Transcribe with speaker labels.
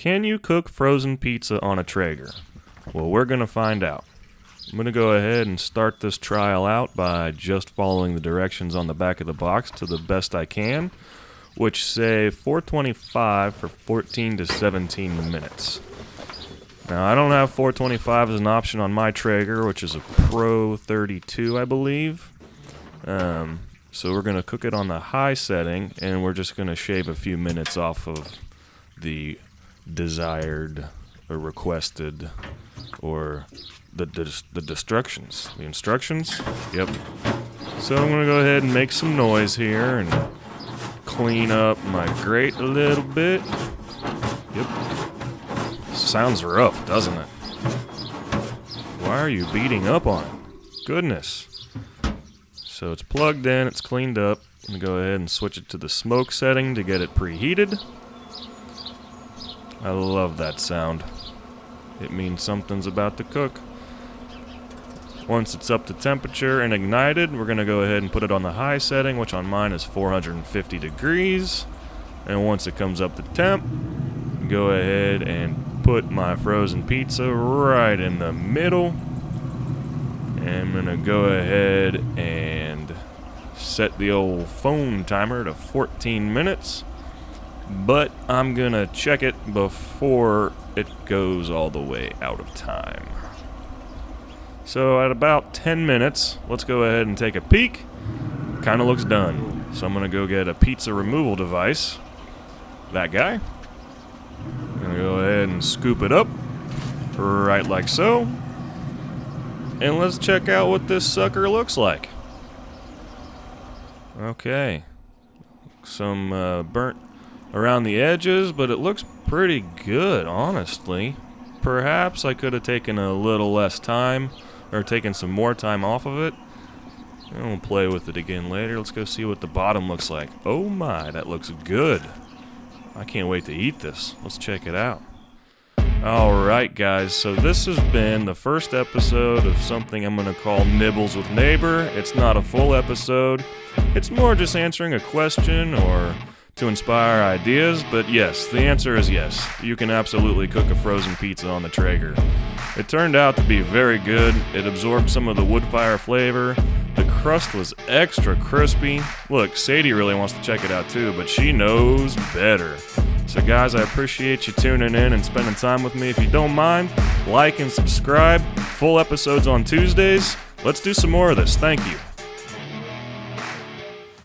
Speaker 1: Can you cook frozen pizza on a Traeger? Well, we're going to find out. I'm going to go ahead and start this trial out by just following the directions on the back of the box to the best I can, which say 425 for 14 to 17 minutes. Now, I don't have 425 as an option on my Traeger, which is a Pro 32, I believe. So we're going to cook it on the high setting, and we're just going to shave a few minutes off of the desired or requested or the instructions. Yep. So I'm going to go ahead and make some noise here and clean up my grate a little bit. Yep. Sounds rough, doesn't it? Why are you beating up on it? Goodness. So it's plugged in, it's cleaned up. I'm going to go ahead and switch it to the smoke setting to get it preheated. I love that sound. It means something's about to cook. Once it's up to temperature and ignited, we're going to go ahead and put it on the high setting, which on mine is 450 degrees. And once it comes up to temp, go ahead and put my frozen pizza right in the middle. And I'm going to go ahead and set the old phone timer to 14 minutes. But I'm going to check it before it goes all the way out of time. So at about 10 minutes, let's go ahead and take a peek. Kind of looks done. So I'm going to go get a pizza removal device. That guy. I'm going to go ahead and scoop it up. Right like so. And let's check out what this sucker looks like. Okay. Some burnt around the edges, but it looks pretty good, honestly. Perhaps I could have taken a little less time, or taken some more time off of it. And we'll play with it again later. Let's go see what the bottom looks like. Oh my, that looks good. I can't wait to eat this. Let's check it out. Alright guys, so this has been the first episode of something I'm going to call Nibbles with Neighbor. It's not a full episode. It's more just answering a question or to inspire ideas, but yes, the answer is yes. You can absolutely cook a frozen pizza on the Traeger. It turned out to be very good. It absorbed some of the wood fire flavor. The crust was extra crispy. Look, Sadie really wants to check it out too, but she knows better. So guys, I appreciate you tuning in and spending time with me. If you don't mind, like and subscribe. Full episodes on Tuesdays. Let's do some more of this. Thank you.